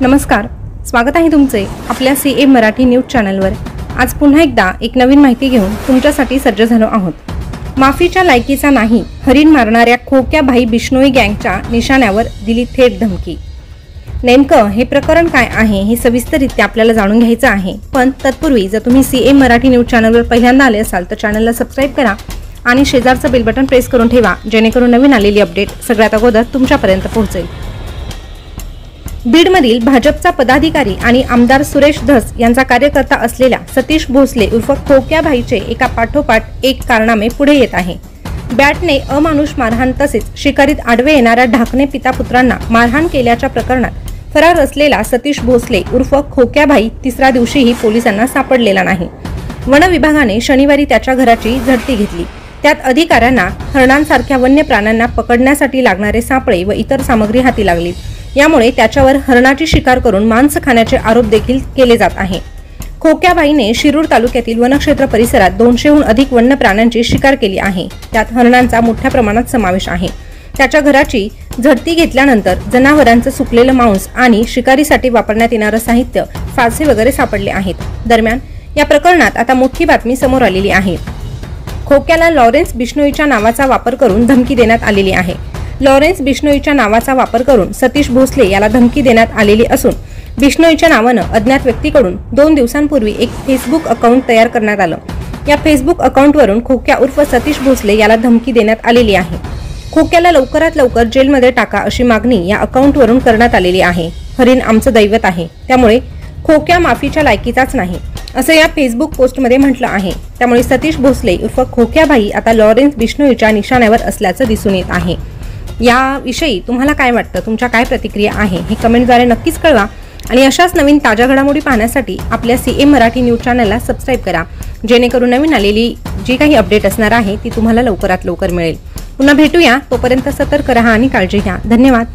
नमस्कार, स्वागत आहे तुमचे आपल्या सीए मराठी न्यूज चॅनलवर। आज पुन्हा एकदा एक नवीन माहिती घेऊन तुमच्यासाठी सज्ज झालो आहोत। माफीच्या लायकीचा नाही, हरीण मारणाऱ्या खोक्या भाई बिश्नोई गँगच्या निशाण्यावर दिली थेट धमकी। नेमकं हे प्रकरण काय आहे हे सविस्तररित्या आपल्याला जाणून घ्यायचं आहे, पण तत्पूर्वी जर तुम्ही सीए मराठी न्यूज चॅनलवर पहिल्यांदा आले असाल तर चॅनलला सबस्क्राइब करा आणि शेजारचं बेल बटन प्रेस करून ठेवा, जेणेकरून नवीन आलेली अपडेट सगळ्यात अगोदर तुमच्यापर्यंत पोहोचेल। बीडमधील भाजपचा पदाधिकारी आणि आमदार सुरेश धस यांचा कार्यकर्ता असलेल्या सतीश भोसले उर्फ खोक्या भाईचे एका पाठोपाठ एक कारनामे पुढे येत आहे। बॅटने अमानुष मारहाण तसेच शिकारीत आडवे येणाऱ्या ढाकणे पिता पुत्रांना मारहाण केल्याच्या प्रकरणात फरार असलेला सतीश भोसले उर्फ खोक्या भाई तिसऱ्या दिवशीही पोलिसांना सापडलेला नाही। वन विभागाने शनिवारी त्याच्या घराची झडती घेतली। त्यात अधिकाऱ्यांना हरणांसारख्या वन्य प्राण्यांना पकडण्यासाठी लागणारे सापळे व इतर सामग्री हाती लागली। यामुळे त्याच्यावर हरणाची शिकार करून मांस खाण्याचे आरोप देखील केले जात आहे। खोक्याबाईने शिरूर तालुक्यातील वनक्षेत्र परिसरात 200हून अधिक वन्य प्राण्यांची शिकार केली आहे। त्यात हरणांचा मोठ्या प्रमाणात समावेश आहे। त्याच्या घराची झडती घेतल्यानंतर जनावरांचं सुकलेलं मांस आणि शिकारीसाठी वापरण्यात येणारं साहित्य, फासे वगैरे सापडले आहेत। दरम्यान या प्रकरणात आता मोठी बातमी समोर आलेली आहे। खोक्याला लॉरेन्स बिश्नोईच्या नावाचा वापर करून धमकी देण्यात आलेली आहे। लॉरेन्स बिश्नोईच्या नावाचा वापर करून सतीश भोसले याला धमकी देण्यात आलेली असून बिश्नोईच्या नावानं अज्ञात व्यक्तीकडून 2 दिवसांपूर्वी एक फेसबुक अकाउंट तयार करण्यात आलं। या फेसबुक अकाउंटवरून खोक्या उर्फ सतीश भोसले याला धमकी देण्यात आलेली आहे। खोक्याला लवकरात लवकर जेलमध्ये टाका अशी मागणी या अकाउंटवरून करण्यात आलेली आहे। हरीण आमचं दैवत आहे, त्यामुळे खोक्या माफीच्या लायकीचाच नाही असं या फेसबुक पोस्टमध्ये म्हटलं आहे। त्यामुळे सतीश भोसले उर्फ खोक्याबाई आता लॉरेन्स बिश्नोईच्या निशाण्यावर असल्याचं दिसून येत आहे। याविषयी तुम्हाला काय वाटतं, तुमच्या काय प्रतिक्रिया आहे हे कमेंटद्वारे नक्कीच कळवा आणि अशाच नवीन ताज्या घडामोडी पाहण्यासाठी आपल्या सीए मराठी न्यूज चॅनलला सबस्क्राइब करा, जेणेकरून नवीन आलेली जी काही अपडेट असणार आहे ती तुम्हाला लवकरात लवकर मिळेल। पुन्हा भेटूया, तोपर्यंत सतर्क रहा आणि काळजी घ्या। धन्यवाद।